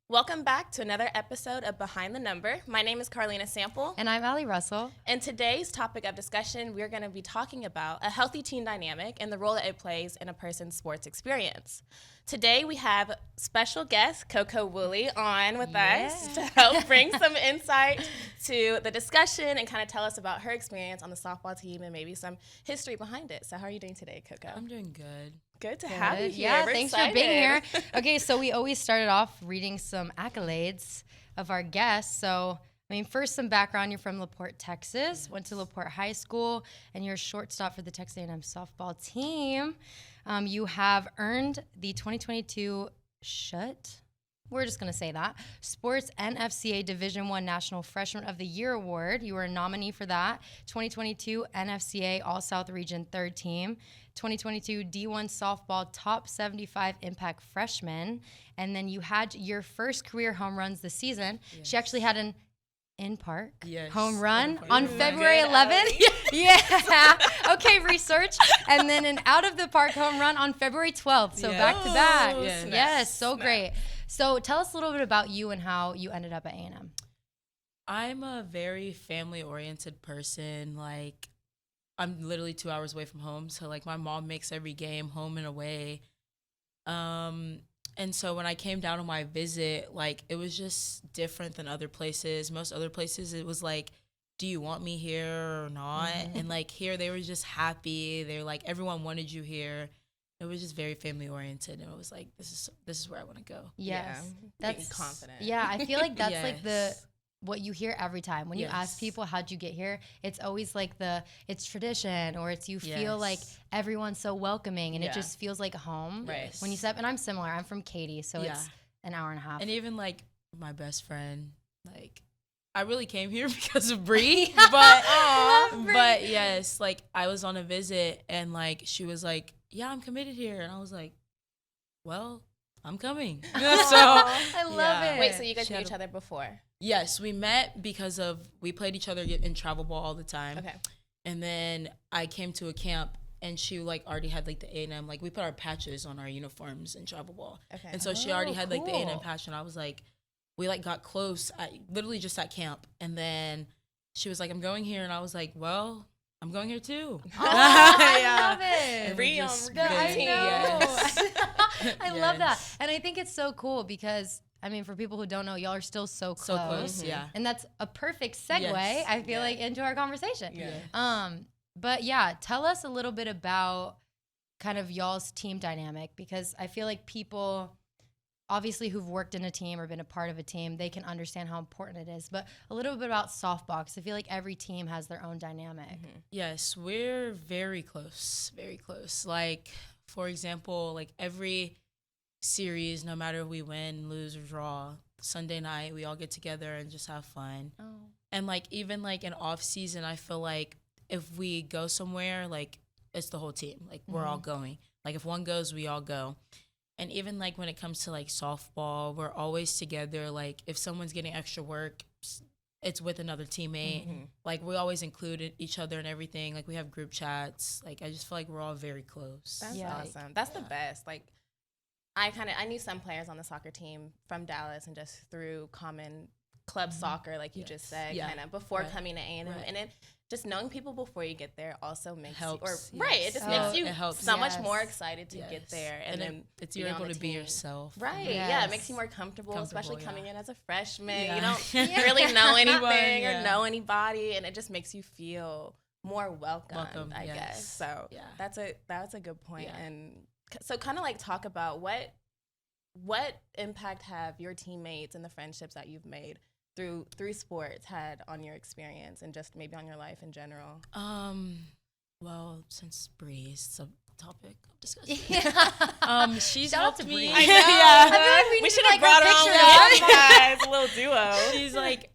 Welcome back to another episode of Behind the Number. My name is Carlina Sample. And I'm Allie Russell. And today's topic of discussion, we're going to be talking about a healthy team dynamic and the role that it plays in a person's sports experience. Today we have special guest Koko Wooley on with us to help bring some insight to the discussion and kind of tell us about her experience on the softball team and maybe some history behind it. So how are you doing today, Koko? I'm doing good. Good to have you here. Yeah, We're thanks excited. for being here. Okay, so we always started off reading some accolades of our guests. So, first some background. You're from LaPorte, Texas, went to LaPorte High School, and you're a shortstop for the Texas A&M softball team. You have earned the 2022 we're just going to say that, Sports NFCA Division I National Freshman of the Year Award. You were a nominee for that. 2022 NFCA All-South Region 3rd Team. 2022 D1 Softball Top 75 Impact Freshman. And then you had your first career home runs this season. Yes. She actually had an in-park home run on February 11th. Yeah. Okay, research. And then an out-of-the-park home run on February 12th. So back-to-back. Yes, so great. So tell us a little bit about you and how you ended up at A&M. I'm a very family-oriented person. Like, I'm literally 2 hours away from home. So, like, my mom makes every game home and away. And so when I came down on my visit, like, it was just different than other places. Most other places, it was like, do you want me here or not? Mm-hmm. And, like, here they were just happy. They were like, everyone wanted you here. It was just very family oriented, and it was like, this is where I want to go. Yes, that's confident. Yeah, I feel like that's like what you hear every time when you ask people how'd you get here. It's always like it's tradition, or it's you feel like everyone's so welcoming, and it just feels like home when you step. And I'm similar. I'm from Katy, so it's an hour and a half. And even like my best friend, like, I really came here because of Bree, but yes, like, I was on a visit, and like she was like, yeah, I'm committed here. And I was like, well, I'm coming. So I love it. Wait, so you guys knew each other before? Yes, we met because we played each other in travel ball all the time. Okay. And then I came to a camp, and she like already had like the A&M, like we put our patches on our uniforms in travel ball. Okay. And so she already had like the A&M patch, and I was like, we like got close literally just at camp. And then she was like, I'm going here. And I was like, well, I'm going here too. Oh, I love it. I love that. And I think it's so cool because, for people who don't know, y'all are still so close. So close, And that's a perfect segue, I feel like, into our conversation. Yeah. But yeah, tell us a little bit about kind of y'all's team dynamic, because I feel like people obviously who've worked in a team or been a part of a team, they can understand how important it is. But a little bit about softball, because I feel like every team has their own dynamic. Mm-hmm. Yes, we're very close, very close. Like, for example, like every series, no matter if we win, lose, or draw, Sunday night, we all get together and just have fun. Oh. And like, even like in off season, I feel like if we go somewhere, like, it's the whole team. Like, we're all going. Like, if one goes, we all go. And even, like, when it comes to, like, softball, we're always together. Like, if someone's getting extra work, it's with another teammate. Mm-hmm. Like, we always include each other and everything. Like, we have group chats. Like, I just feel like we're all very close. That's awesome. That's the best. Like, I knew some players on the soccer team from Dallas and just through common club soccer, like you just said, kind of before coming to A&M. Right. And just knowing people before you get there also makes helps. It just makes you so much more excited to get there, and then you're able to be yourself. Right? Yeah, it makes you more comfortable especially coming in as a freshman. You don't really know anything or know anybody, and it just makes you feel more welcomed. I guess. So that's a good point. And so kind of like talk about what impact have your teammates and the friendships that you've made through sports had on your experience and just maybe on your life in general? Well, since Bree's the topic of discussion, she's helped me. I know. We should have brought her on with us guys, a little duo. She's like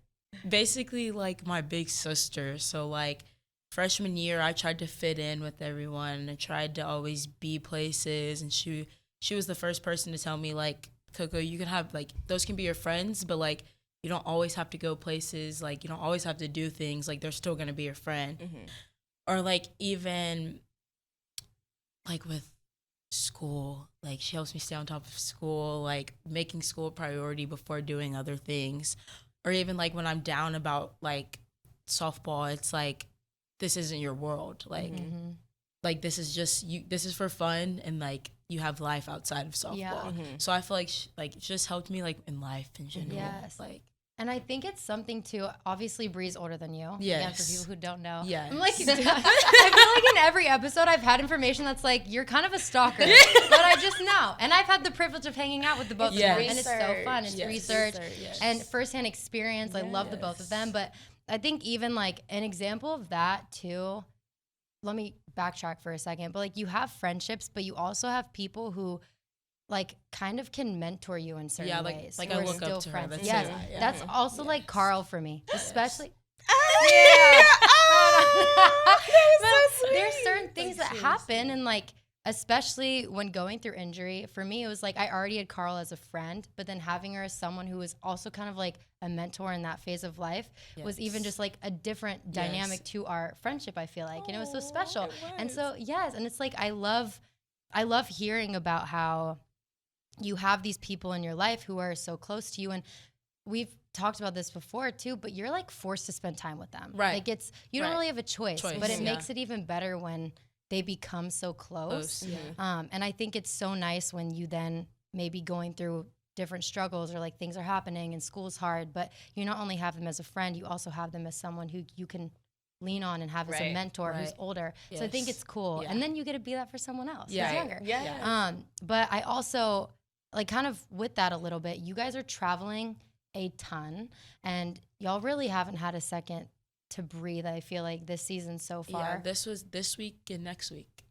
basically like my big sister. So like freshman year, I tried to fit in with everyone and tried to always be places, and she was the first person to tell me, like, Koko, you can have, like, those can be your friends, but like, you don't always have to go places. Like, you don't always have to do things. Like, they're still going to be your friend. Mm-hmm. Or, like, even, like, with school, Like, she helps me stay on top of school, like, making school a priority before doing other things. Or even, like, when I'm down about, like, softball, it's like, this isn't your world. Like, like, this is just, this is for fun, and, like, you have life outside of softball. Yeah. So I feel like, it just helped me, like, in life in general. Yes. Like, and I think it's something too. Obviously, Bree's older than you. Yes. Again, for people who don't know. Yes. I'm like, I feel like in every episode I've had information that's like, you're kind of a stalker, but I just know. And I've had the privilege of hanging out with the both of them, and it's so fun. It's research and firsthand experience. I love the both of them, but I think even like an example of that too. Let me backtrack for a second, but like you have friendships, but you also have people who like kind of can mentor you in certain ways. Like I look up to her. That's that's also like Carl for me, especially. There's certain things that happen, and like especially when going through injury, for me it was like I already had Carl as a friend, but then having her as someone who was also kind of like a mentor in that phase of life was even just like a different dynamic to our friendship. I feel like, and it was so special. And so and it's like I love hearing about how you have these people in your life who are so close to you, and we've talked about this before too, but you're like forced to spend time with them. Right. Like it's, you don't really have a choice, but it makes it even better when they become so close. And I think it's so nice when you then maybe going through different struggles or like things are happening and school's hard, but you not only have them as a friend, you also have them as someone who you can lean on and have as a mentor who's older. So I think it's cool. And then you get to be that for someone else who's younger. But I also like kind of with that a little bit, you guys are traveling a ton and y'all really haven't had a second to breathe. I feel like this season so far. Yeah, this week and next week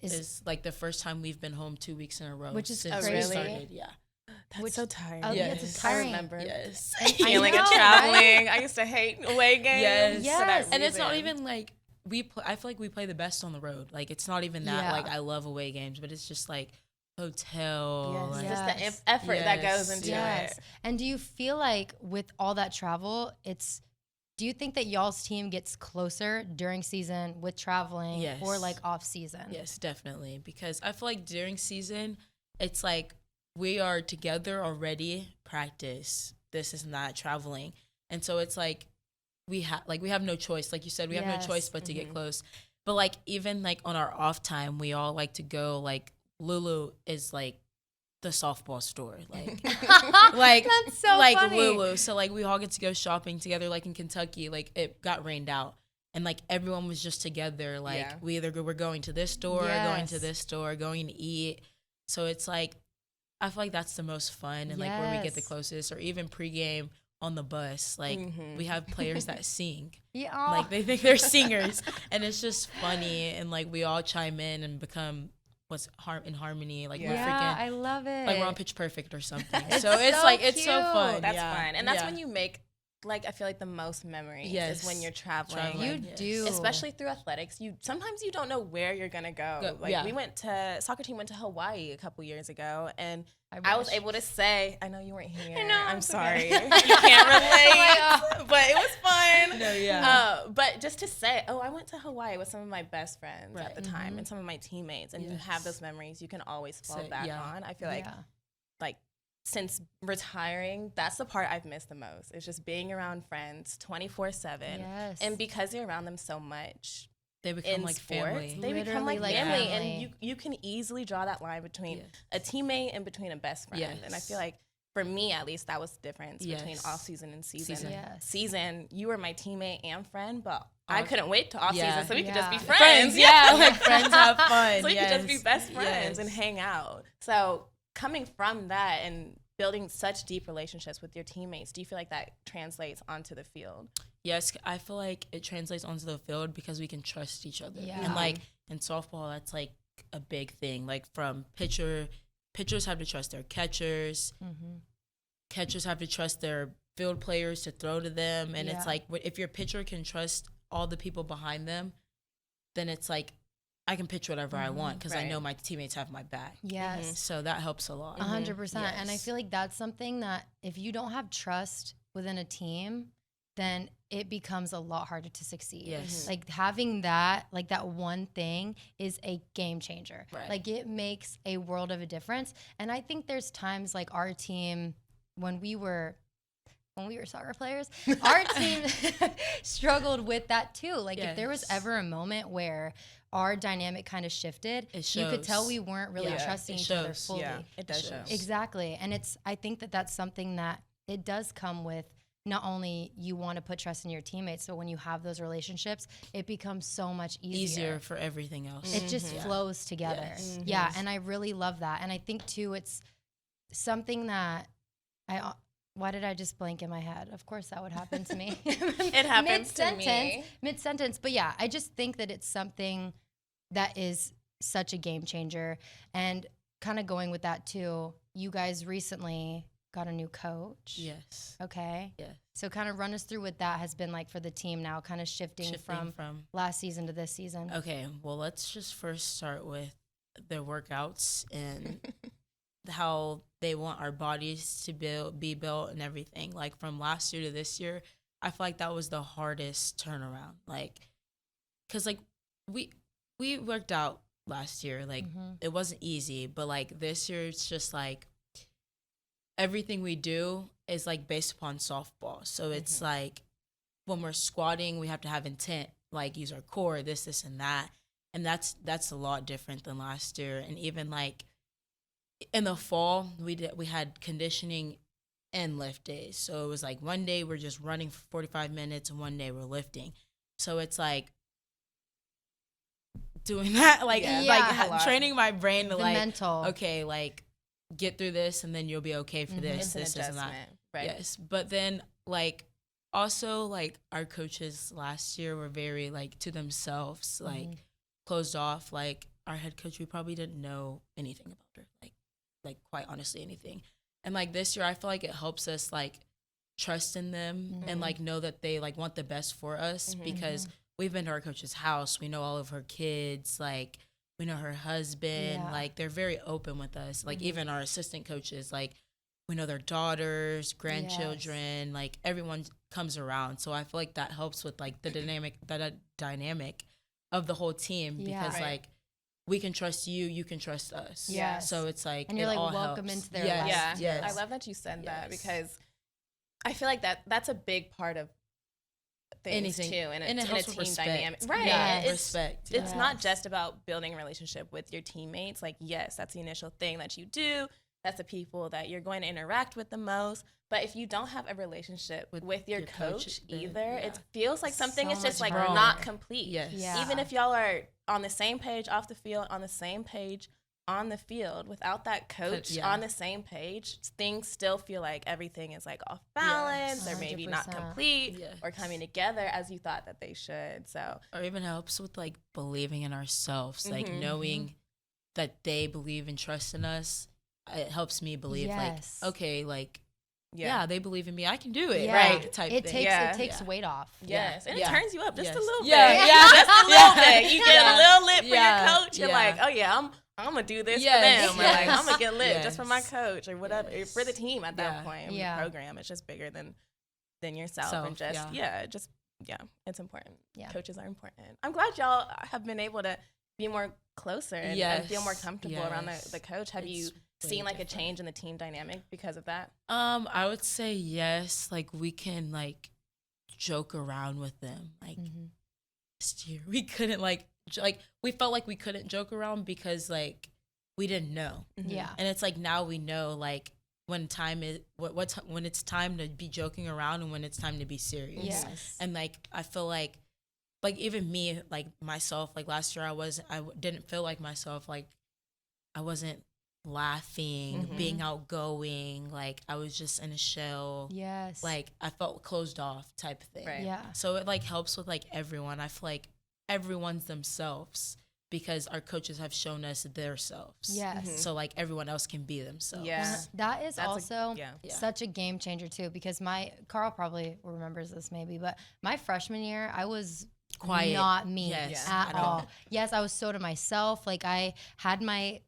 is like the first time we've been home 2 weeks in a row, which is since crazy. we started. Yeah. That's so tiring. It's tiring. I remember. Yes. Feeling of traveling. Right? I used to hate away games. Yes. And it's not even like I feel like we play the best on the road. Like it's not even that like I love away games, but it's just like hotel. Yes. Just the effort that goes into it. And do you feel like with all that travel, do you think that y'all's team gets closer during season with traveling or like off season? Yes, definitely. Because I feel like during season, it's like we are together already, practice. This is not traveling. And so it's like we have no choice. Like you said, we have no choice but to get close. But like even like on our off time, we all like to go like Lulu is like the softball store, like that's so like funny. Lulu. So like we all get to go shopping together. Like in Kentucky, like it got rained out, and like everyone was just together. Like we're going to this store, going to this store, going to eat. So it's like I feel like that's the most fun, and like where we get the closest. Or even pregame on the bus, like we have players that sing. Like they think they're singers, and it's just funny. And like we all chime in and become in harmony, like we're freaking, I love it. Like we're on Pitch Perfect or something. So it's like cute. It's so fun. That's fun, and that's when you make like I feel like the most memories is when you're traveling. You do, especially through athletics. Sometimes you don't know where you're gonna go. Like we soccer team went to Hawaii a couple years ago, and I was able to say, I know you weren't here. I know. I'm sorry. You can't relate, but it was fun. No, but just to say, I went to Hawaii with some of my best friends at the time and some of my teammates, and you have those memories you can always fall back on. I feel like since retiring, that's the part I've missed the most. It's just being around friends 24/7. And because you're around them so much, they become like sports, family. They become like family. And you can easily draw that line between a teammate and between a best friend. And I feel like for me, at least, that was the difference between off season and season. Season, you were my teammate and friend, but I couldn't wait to off season so we could just be friends. Like friends have fun. So we could just be best friends and hang out. So coming from that and building such deep relationships with your teammates, do you feel like that translates onto the field? Yes, I feel like it translates onto the field because we can trust each other. And like in softball, that's like a big thing. Like from pitchers have to trust their catchers. Catchers have to trust their field players to throw to them. And it's like if your pitcher can trust all the people behind them, then it's like I can pitch whatever I want because I know my teammates have my back. So that helps a lot. 100%. And I feel like that's something that if you don't have trust within a team, then it becomes a lot harder to succeed. Yes. Like having that, like that one thing is a game changer. Right. Like it makes a world of a difference. And I think there's times like our team, when we were soccer players, our team struggled with that too. Like if there was ever a moment where our dynamic kind of shifted, you could tell we weren't really trusting each other fully. Yeah, it does show. Exactly. And I think that's something that it does come with. Not only you want to put trust in your teammates, but when you have those relationships, it becomes so much easier for everything else. It just flows together. Yes. Yeah, and I really love that. And I think too, it's something that why did I just blank in my head? Of course that would happen to me. It happens to me. Mid-sentence. But yeah, I just think that it's something that is such a game changer. And kind of going with that too, you guys recently got a new coach. Yes. Okay. Yeah. So kind of run us through what that has been like for the team now, kind of shifting from last season to this season. Okay. Well, let's just first start with their workouts and how they want our bodies to be built and everything. Like from last year to this year, I feel like that was the hardest turnaround. Like, cause like we worked out last year. Like it wasn't easy, but like this year it's just like, everything we do is like based upon softball. So it's like when we're squatting, we have to have intent, like use our core, this, and that. And that's a lot different than last year. And even like in the fall, we had conditioning and lift days. So it was like one day we're just running for 45 minutes and one day we're lifting. So it's like doing that, like training my brain to mental. Okay, like get through this and then you'll be okay for this, this, and that. Right. Yes. But then like also like our coaches last year were very like to themselves, like closed off. Like our head coach, we probably didn't know anything about her. Like quite honestly anything. And like this year I feel like it helps us like trust in them and like know that they like want the best for us because we've been to our coach's house. We know all of her kids, like we know her husband, like they're very open with us. Like even our assistant coaches, like we know their daughters, grandchildren, like everyone comes around. So I feel like that helps with like the dynamic of the whole team because like we can trust you, you can trust us. Yeah. So it's like, and you're like all welcome helps. into their life. Yeah. I love that you said that because I feel like that's a big part of things too, and a team dynamic, right? Yeah, respect. It's not just about building a relationship with your teammates. Like, yes, that's the initial thing that you do. That's the people that you're going to interact with the most. But if you don't have a relationship with your coach either, it feels like something is just like not complete. Yes. Yeah. Even if y'all are on the same page off the field, on the same page on the field, without that coach on the same page, things still feel like everything is like off balance or maybe not complete or coming together as you thought that they should. So, or even helps with like believing in ourselves, like knowing that they believe and trust in us. It helps me believe like, okay, like, they believe in me. I can do it, right? Type it thing. It takes weight off. Yes, and it turns you up just a little bit. Just a little bit. You get a little lit for your coach. You're like, oh yeah, I'm gonna do this for them. Or like, I'm gonna get lit just for my coach or whatever, for the team at that point. The program, it's just bigger than yourself and just it's important. Coaches are important. I'm glad y'all have been able to be more closer and feel more comfortable around the coach. Have you seen like a change in the team dynamic because of that? I would say yes. Like we can like joke around with them. Like last year we couldn't like we felt like we couldn't joke around because like we didn't know. Yeah. And it's like now we know like when time is when it's time to be joking around and when it's time to be serious. Yes. And like I feel like even me, like myself, like last year I didn't feel like myself. Like I wasn't laughing, being outgoing, like I was just in a shell. Yes. Like I felt closed off type of thing. Right. Yeah. So it like helps with like everyone. I feel like everyone's themselves because our coaches have shown us their selves. Yes. So like everyone else can be themselves. Yeah. That is also such a game changer too, because Carl probably remembers this maybe, but my freshman year I was quiet, not me at all. Yes, I was so to myself. Like I had my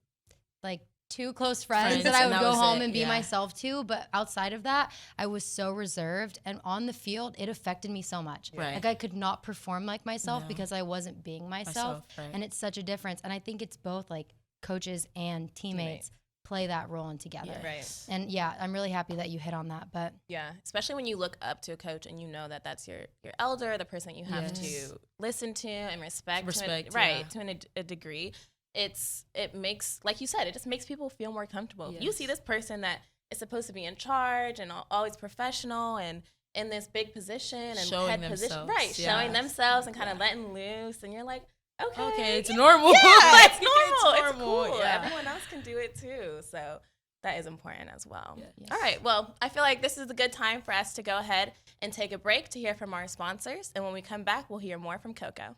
like 2 close friends that I would go home and be myself to. But outside of that, I was so reserved. And on the field, it affected me so much. Right. Like I could not perform like myself because I wasn't being myself. And it's such a difference. And I think it's both like coaches and teammates play that role in together. Right. And I'm really happy that you hit on that. But especially when you look up to a coach and you know that that's your elder, the person you have to listen to and respect to a degree. It makes, like you said, it just makes people feel more comfortable. You see this person that is supposed to be in charge and always professional and in this big position and showing head themselves. position, showing themselves and kind of letting loose, and you're like, okay, it's normal. It's normal. It's cool. Yeah. Everyone else can do it too. So that is important as well. Yes. All right. Well, I feel like this is a good time for us to go ahead and take a break to hear from our sponsors. And when we come back, we'll hear more from Koko.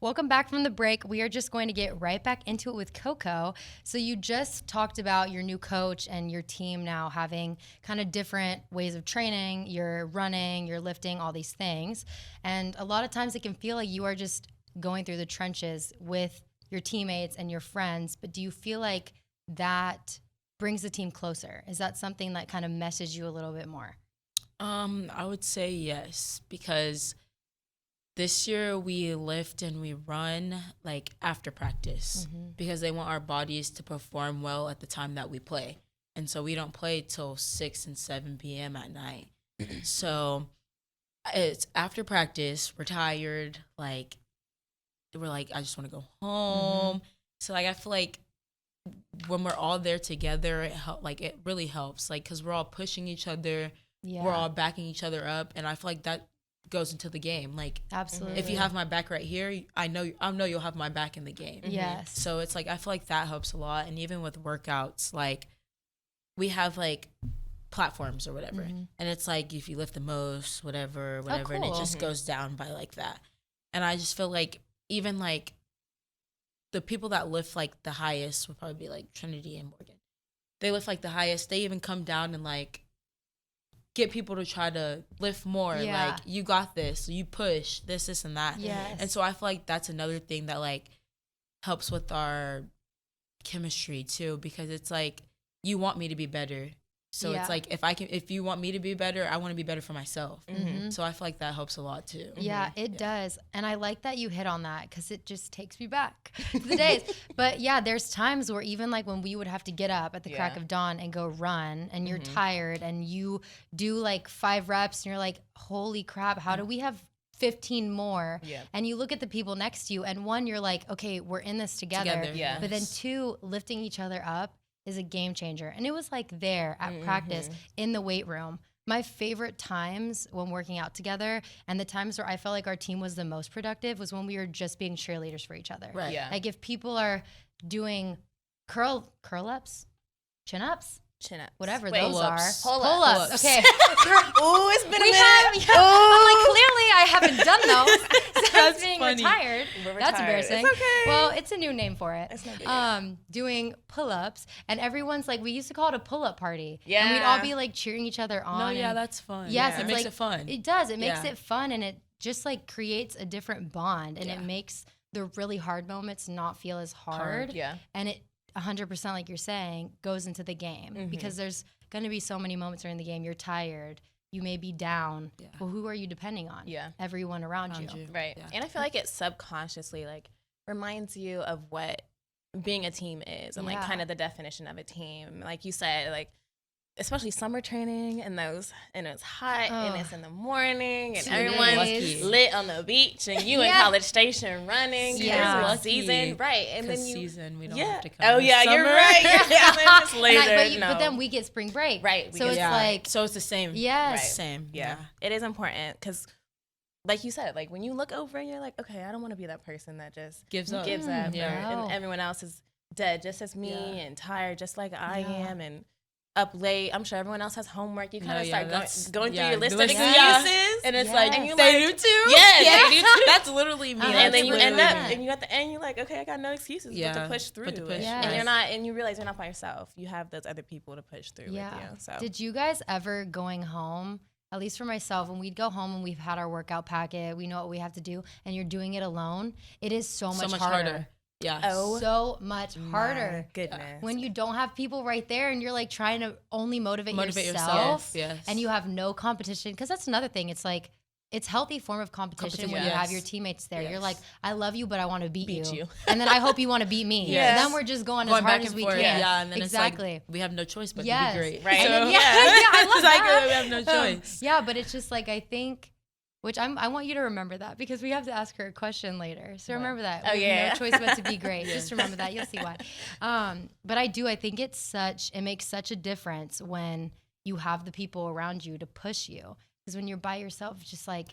Welcome back from the break. We are just going to get right back into it with Koko. So you just talked about your new coach and your team now having kind of different ways of training. You're running, you're lifting, all these things. And a lot of times it can feel like you are just going through the trenches with your teammates and your friends. But do you feel like that brings the team closer? Is that something that kind of messes you a little bit more? I would say yes, because this year we lift and we run like after practice because they want our bodies to perform well at the time that we play. And so we don't play till 6 and 7 p.m. at night. So it's after practice, we're tired, like we're like, I just want to go home. So like I feel like when we're all there together, it really helps, like because we're all pushing each other, we're all backing each other up, and I feel like that goes into the game. Like absolutely, if you have my back right here, I know you'll have my back in the game. Yes. So it's like I feel like that helps a lot. And even with workouts, like we have like platforms or whatever, and it's like if you lift the most, whatever, cool. and it just goes down by like that. And I just feel like even like the people that lift like the highest would probably be like Trinity and Morgan. They lift like the highest. They even come down and like get people to try to lift more. Like, you got this, you push this and that. And so I feel like that's another thing that like helps with our chemistry too, because it's like you want me to be better, so it's like if you want me to be better, I want to be better for myself. So I feel like that helps a lot too. It does. And I like that you hit on that because it just takes me back to the days. But there's times where even like when we would have to get up at the crack of dawn and go run, and you're tired and you do like 5 reps and you're like, holy crap, how do we have 15 more? And you look at the people next to you, and one, you're like, okay, we're in this together. But then 2, lifting each other up is a game changer. And it was like there at practice in the weight room. My favorite times when working out together, and the times where I felt like our team was the most productive, was when we were just being cheerleaders for each other. Like if people are doing curl ups, chin ups, whatever those are. Pull-ups. Okay. Ooh, it's been a minute. I'm like, clearly I haven't done those since being retired. That's embarrassing. It's okay. Well, it's a new name for it. It's not doing pull-ups, and everyone's like, we used to call it a pull-up party. And we'd all be like cheering each other on. No, that's fun. Yes, it makes it fun. It does. It makes it fun, and it just like creates a different bond, and it makes the really hard moments not feel as hard. And it 100%, like you're saying, goes into the game because there's going to be so many moments during the game. You're tired. You may be down. Well, who are you depending on? Everyone around you. Right. And I feel like it subconsciously like reminds you of what being a team is, and like kind of the definition of a team. Like you said, like especially summer training and it's hot and it's in the morning and everyone's lit on the beach and you in College Station running. Season. Right. And then season we don't have to come. Oh yeah, summer. You're right. It's later. But then we get spring break. Right. So it's like, so it's the same. Yes. Right. Same. Yeah. It is important because like you said, like when you look over and you're like, okay, I don't want to be that person that just gives up. And everyone else is dead, just as me, and tired, just like I am, and up late. I'm sure everyone else has homework. You kind of start going through your list of excuses, and it's like, and you they do too. Yes, they do too. That's literally me. And then you end up, and you at the end, you're like, okay, I got no excuses but to push through. And you're not, and you realize you're not by yourself. You have those other people to push through with you. So, did you guys ever going home? At least for myself, when we'd go home and we've had our workout packet, we know what we have to do, and you're doing it alone, it is so much harder. Yeah. Oh, so much harder. Goodness. When you don't have people right there and you're like trying to only motivate yourself. Yes. And you have no competition. Because that's another thing. It's like, it's healthy form of competition when you have your teammates there. You're like, I love you, but I want to beat you. And then I hope you want to beat me. And then we're just going as hard as we can. Yeah, and then exactly. It's like, we have no choice but to be great. Right. So, I love that. We have no choice. Yeah, but it's just like, I think, which I want you to remember that because we have to ask her a question later. So remember that. Oh, yeah. No choice but to be great. Just remember that. You'll see why. But I think it makes such a difference when you have the people around you to push you. Because when you're by yourself, it's just like,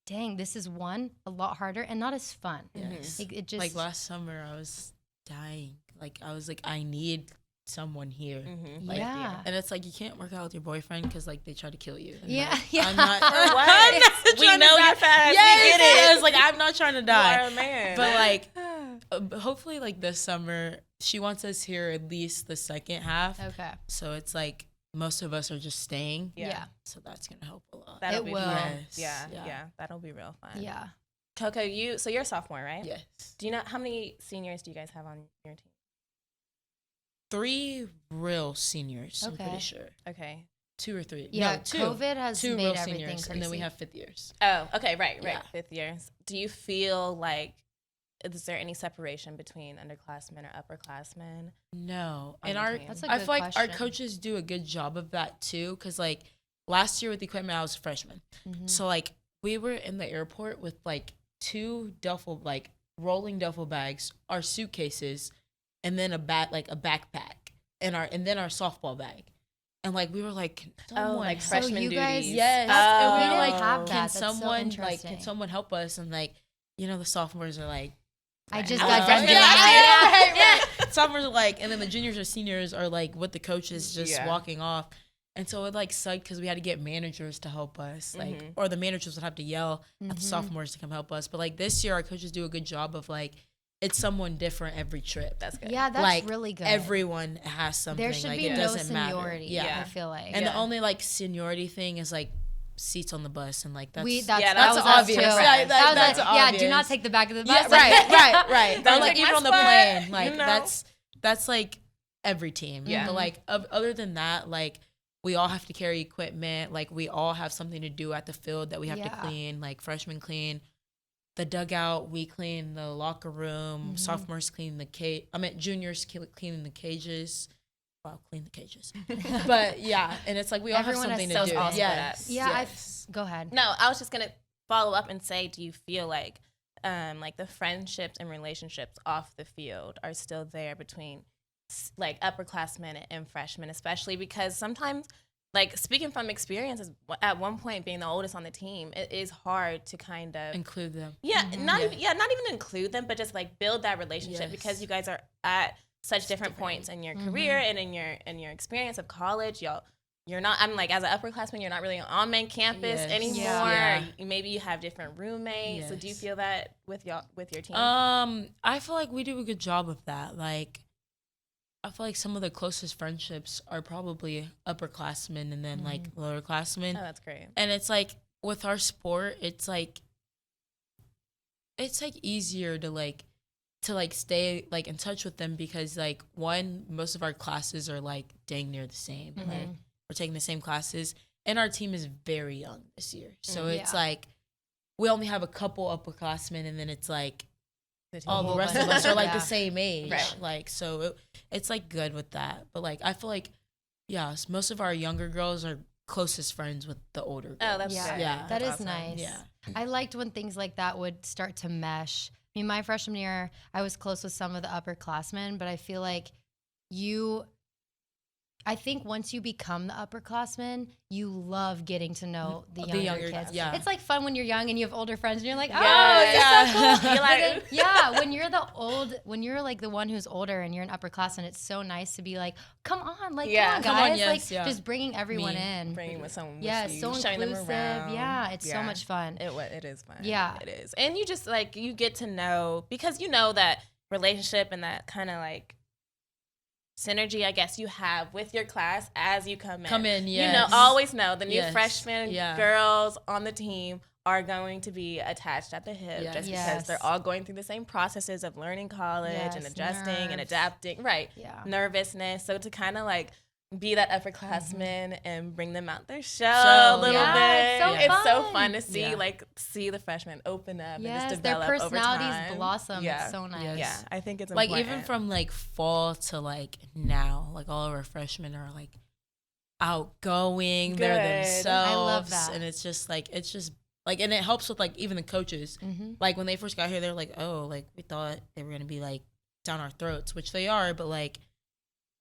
dang, this is a lot harder and not as fun. Yes. It just, like last summer, I was dying. Like, I was like, I need someone here. Like, and it's like, you can't work out with your boyfriend because like they try to kill you. And I'm not. For what? We know you're fast. Yes, we get it. It's like, I'm not trying to die. You are a man. But like, hopefully, like this summer, she wants us here at least the second half. Okay. So it's like most of us are just staying. Yeah. So that's gonna help a lot. That'll be will. fun. Yeah. That'll be real fun. Yeah. Koko, you're a sophomore, right? Yes. Do you know how many seniors do you guys have on your team? 3 real seniors, I'm pretty sure. Okay. 2 or 3. Yeah, no, 2. COVID has 2 made real everything seniors, crazy. and then we have 5th years. Oh, okay, right. Yeah. 5th years. Do you feel like, is there any separation between underclassmen or upperclassmen? No. And That's a good I feel like our question. coaches do a good job of that too, because like last year with equipment, I was a freshman. So like we were in the airport with like 2 rolling duffel bags, our suitcases, and then a backpack, and then our softball bag. And like we were like, like freshman duties. Guys, yes. And we were didn't like, have that. can That's someone so can someone help us? And like, the sophomores are like, I just oh, got done doing right. Sophomores are like, and then the juniors or seniors are like with the coaches just walking off. And so it like sucked because we had to get managers to help us, like, or the managers would have to yell at the sophomores to come help us. But like this year, our coaches do a good job of like, it's someone different every trip. That's good. Yeah, that's like, really good. Everyone has something. There should like, be it no doesn't seniority. Matter. Yeah, I feel like. And the only like seniority thing is like seats on the bus, and like that's that's obvious. Right. That's obvious. Do not take the back of the bus. Yeah, right. Don't Or like take even my on the spot, plane, like that's like every team. Yeah. But like other than that, like we all have to carry equipment. Like we all have something to do at the field that we have to clean. Like freshmen clean the dugout, we clean the locker room. Sophomores clean the cage. Juniors cleaning the cages. Well, clean the cages. But yeah, and it's like we all Everyone have something has to do. something. Yes. Yeah, go ahead. No, I was just gonna follow up and say, do you feel like the friendships and relationships off the field are still there between like upperclassmen and freshmen, especially because sometimes, like speaking from experiences, at one point being the oldest on the team, it is hard to kind of Include them. Yeah, not even include them, but just like build that relationship because you guys are at such different points in your career and in your experience of college. You're not. I'm like, as an upperclassman, you're not really on main campus anymore. Yeah. Maybe you have different roommates. So do you feel that with your team? I feel like we do a good job of that. Like, I feel like some of the closest friendships are probably upperclassmen and then like lowerclassmen. Oh, that's great. And it's like with our sport, it's like easier to stay like in touch with them because like one, most of our classes are like dang near the same. Like we're taking the same classes, and our team is very young this year. So it's like we only have a couple upperclassmen, and then it's like all the rest of us are like the same age. Right. Like so it's like good with that. But like I feel like most of our younger girls are closest friends with the older girls. Oh, that's good. That that's is awesome. nice. Yeah. I liked when things like that would start to mesh. I mean, my freshman year, I was close with some of the upperclassmen, but I feel like I think once you become the upperclassman, you love getting to know the younger kids. Yeah. It's like fun when you're young and you have older friends and you're like, oh, yeah. this is so cool. You're like, when you're like the one who's older and you're an upperclassman, it's so nice to be like, come on, guys. Yes, just bringing everyone in. Bringing with someone with you. So showing inclusive. them around. Yeah, it's so much fun. It is fun. Yeah. It is. And you just like, you get to know, because you know that relationship and that kind of like synergy, I guess, you have with your class as you come in. Yes. Always know the new Yes. freshman girls on the team are going to be attached at the hip just because they're all going through the same processes of learning college and adjusting and adapting. Right. Yeah. Nervousness. So to kind of like be that upperclassman and bring them out their shell a little bit. It's so fun to see the freshmen open up and just develop their personalities over time. blossom. It's so nice. Yeah, I think it's like important. even from like fall to like now, like all of our freshmen are like outgoing. Good. They're themselves. I love that. And it's just like and it helps with like even the coaches. Like when they first got here, they're like, oh, like we thought they were gonna be like down our throats, which they are, but like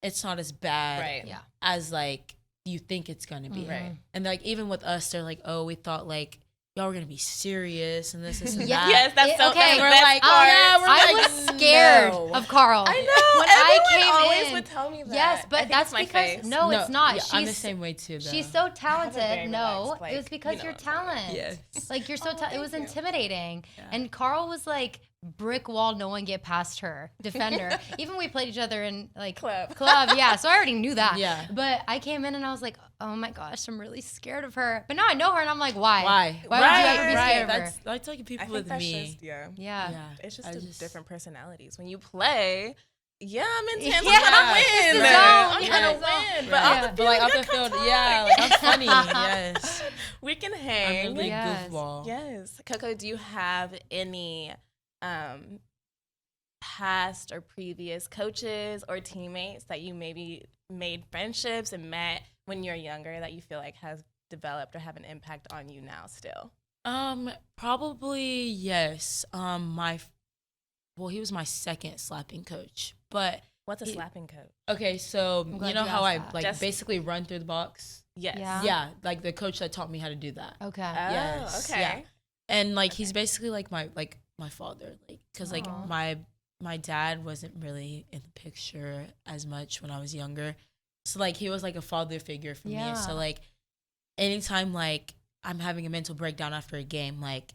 it's not as bad as like you think it's gonna be. Right. And like even with us, they're like, oh, we thought like y'all were gonna be serious and this and that. Yes, that's so okay. We're like, I was scared of Carl. I know. When Everyone I came always in, would tell me that. Yes, but that's my because face. no, it's not. Yeah, I'm the same way too. Though. She's so very talented. No, relaxed, it was because your talent. Yes. Like you're so it was intimidating. Yeah. And Carl was like brick wall, no one get past her. Defender. Even we played each other in like Club. Yeah, so I already knew that. Yeah. But I came in and I was like, oh my gosh, I'm really scared of her. But now I know her and I'm like, why? Why Why would you ever be scared of her? That's like people I think with that's me. just, Yeah. It's just different personalities. When you play, I'm intense. Yeah. I'm trying to win. Right. I'm trying to win. But off the field, like off the field, like I'm funny. Yes. We can hang. I'm a big Yes. goofball. Yes. Coco, do you have any past or previous coaches or teammates that you maybe made friendships and met when you're younger that you feel like has developed or have an impact on you now still? Probably yes. He was my second slapping coach, but What's a slapping coach? okay, so you know how I like Just basically run through the box? Yes. Yeah. Like the coach that taught me how to do that. Okay. Oh, Yes, okay. yeah. And like he's basically like my father, like because like my dad wasn't really in the picture as much when I was younger, so like he was like a father figure for me. So like anytime like I'm having a mental breakdown after a game, like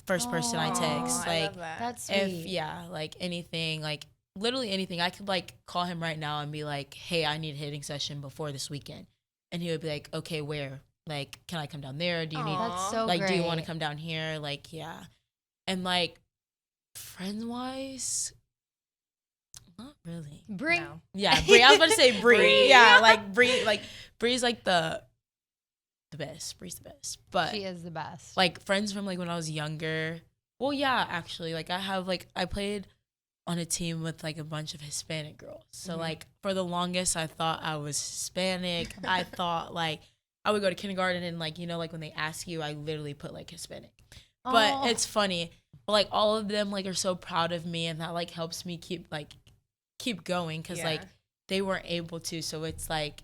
first person I text, I like love that. That's sweet. if like anything, like literally anything, I could like call him right now and be like, hey, I need a hitting session before this weekend, and he would be like, okay, where? Like, can I come down there? Do you need That's so like great. do you want to come down here? Like, yeah. And like friend wise, not really. Bring. No. Yeah, Bree. I was about to say Bree. Bree. Yeah, like Bree. Like Bree's like the best. Bree's the best. But She is the best. like friends from like when I was younger. Well, yeah, actually, like I played on a team with like a bunch of Hispanic girls. So like for the longest, I thought I was Hispanic. I thought like I would go to kindergarten and like like when they ask you, I literally put like Hispanic. But it's funny. But like all of them like are so proud of me, and that like helps me keep going because like they weren't able to. So it's like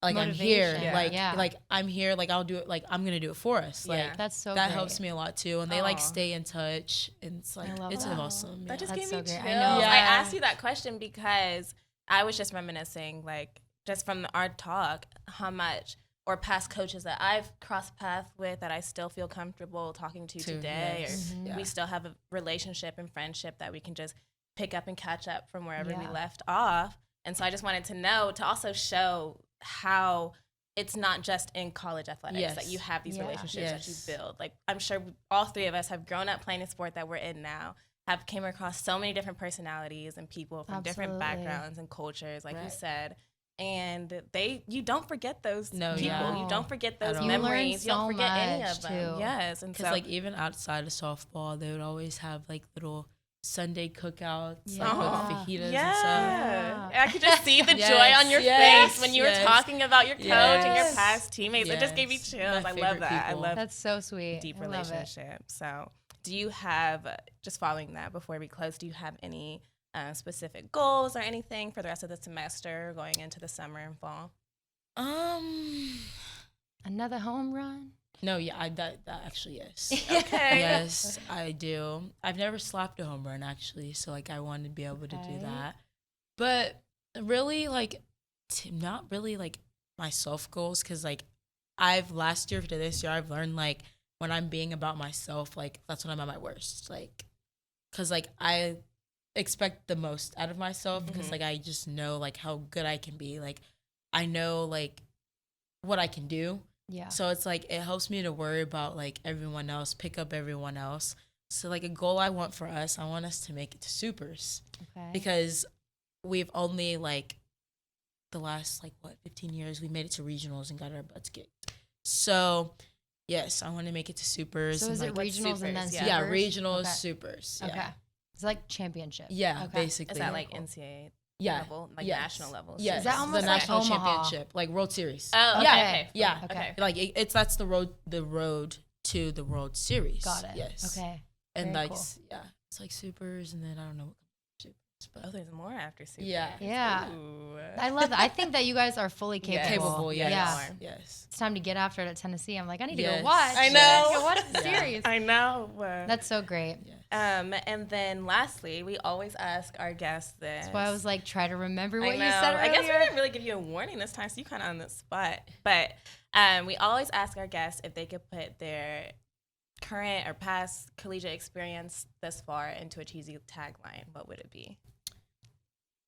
I'm here, like I'm here, like I'll do it, like I'm gonna do it for us. Like that's so that great. helps me a lot too, and they like stay in touch, and it's like it's that. awesome. That just That's gave so me great. chills. I know. I asked you that question because I was just reminiscing, like just from our talk, how much or past coaches that I've crossed paths with that I still feel comfortable talking to today, yes. or we still have a relationship and friendship that we can just pick up and catch up from wherever we left off. And so I just wanted to know, to also show how it's not just in college athletics that you have these relationships that you build. Like I'm sure all three of us have grown up playing a sport that we're in now, have came across so many different personalities and people from different backgrounds and cultures, like you said. And you don't forget those people. You don't forget those memories. You don't forget any of them. Too. Yes. And because like even outside of softball, they would always have like little Sunday cookouts, like with fajitas and stuff. I could just see the joy on your face when you were talking about your coach and your past teammates. It just gave me chills. I love that. People. I love that's so sweet. Deep relationship. So do you have, just following that before we close, do you have any specific goals or anything for the rest of the semester going into the summer and fall? Another home run? No, yeah, that actually yes. Okay. Yes, I do. I've never slapped a home run actually, so like I want to be able to do that. But really, like, not really like my self goals, because like last year to this year I've learned like when I'm being about myself, like that's when I'm at my worst. Like, because like I expect the most out of myself, because like I just know like how good I can be. Like I know like what I can do. Yeah. So it's like it helps me to worry about like everyone else, pick up everyone else. So like a goal I want for us, I want us to make it to supers. Okay. Because we've only like the last 15 years we made it to regionals and got our butts kicked. So yes, I want to make it to supers. So is it regionals and then supers? Yeah, regionals, supers. Yeah. Okay. It's like championship. Yeah, basically. Is that like NCAA? Level, like national levels. Yes. Is that almost the like national Omaha? championship, like World Series? Oh, okay. Yeah, Okay. yeah. Okay. Like that's the road to the World Series. Got it. Yes. Okay. And Very like cool. it's like supers, and then I don't know what supers. But there's more after supers. Yeah. Yeah. Ooh. I love that. I think that you guys are fully capable. Capable. Yes. Yeah. Yes. It's time to get after it at Tennessee. I'm like, I need to Yes. go watch. I know. I need to go watch the Yeah. series. I know. That's so great. Yes. And then lastly, we always ask our guests this. That's why I was like, try to remember what I know. you said earlier. I guess we didn't really give you a warning this time, so you kind of on the spot. But we always ask our guests if they could put their current or past collegiate experience thus far into a cheesy tagline. What would it be?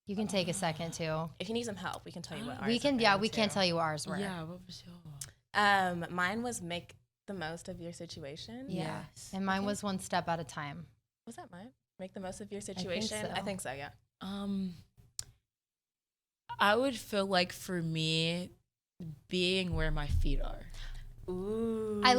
You can take a second too. If you need some help, we can tell you what ours We can, have been we too. can't tell you ours were. Yeah. What was your? Mine was make the most of your situation. Yeah. Yes. And mine was one step at a time. Was that mine? Make the most of your situation? so. I think so, yeah. I would feel like for me, being where my feet are. Ooh. I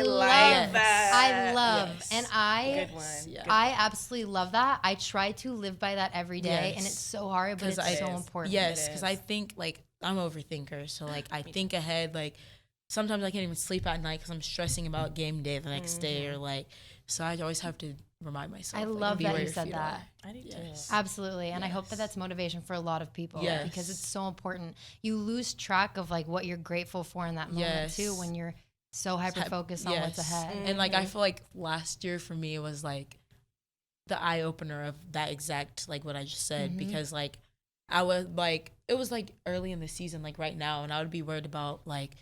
like that. I love. Yes. And I Good one. Yeah. Good I absolutely love that. I try to live by that every day, and Yes. it's so hard, but it's so important. Yes, It because is. I think like I'm an overthinker, so like I think ahead. Like sometimes I can't even sleep at night because I'm stressing about game day the next day, or like so I always have to remind myself. I like, love be that where you your said feet that. are. I do Yes. too. Absolutely. And I hope that Yes. that's motivation for a lot of people Yes. because it's so important. You lose track of like what you're grateful for in that moment Yes. too when you're so hyper focused on what's Yes. ahead. And like I feel like last year for me was like the eye opener of that exact like what I just said, because like I was like it was like early in the season, like right now, and I would be worried about like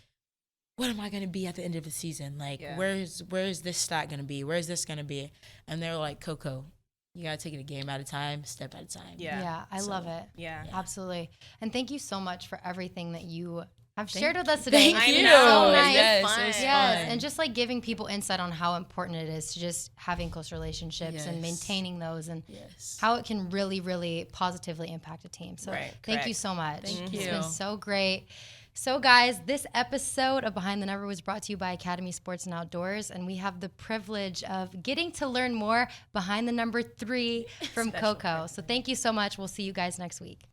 what am I gonna be at the end of the season? Like where's this stat gonna be? Where's this gonna be? And they're like, Koko, you gotta take it a game at a time, step at a time. Yeah, I love it. Yeah. Absolutely. And thank you so much for everything that you have shared with us today. Thank I you. know. So It's nice. Yes, fun. it was Yes, fun. and just like giving people insight on how important it is to just having close relationships and Yes. maintaining those, and Yes. how it can really, really positively impact a team. So Right, thank correct. you so much. Thank It's you. been so great. So guys, this episode of Behind the Number was brought to you by Academy Sports and Outdoors, and we have the privilege of getting to learn more behind the number 3 from Koko. So thank you so much. We'll see you guys next week.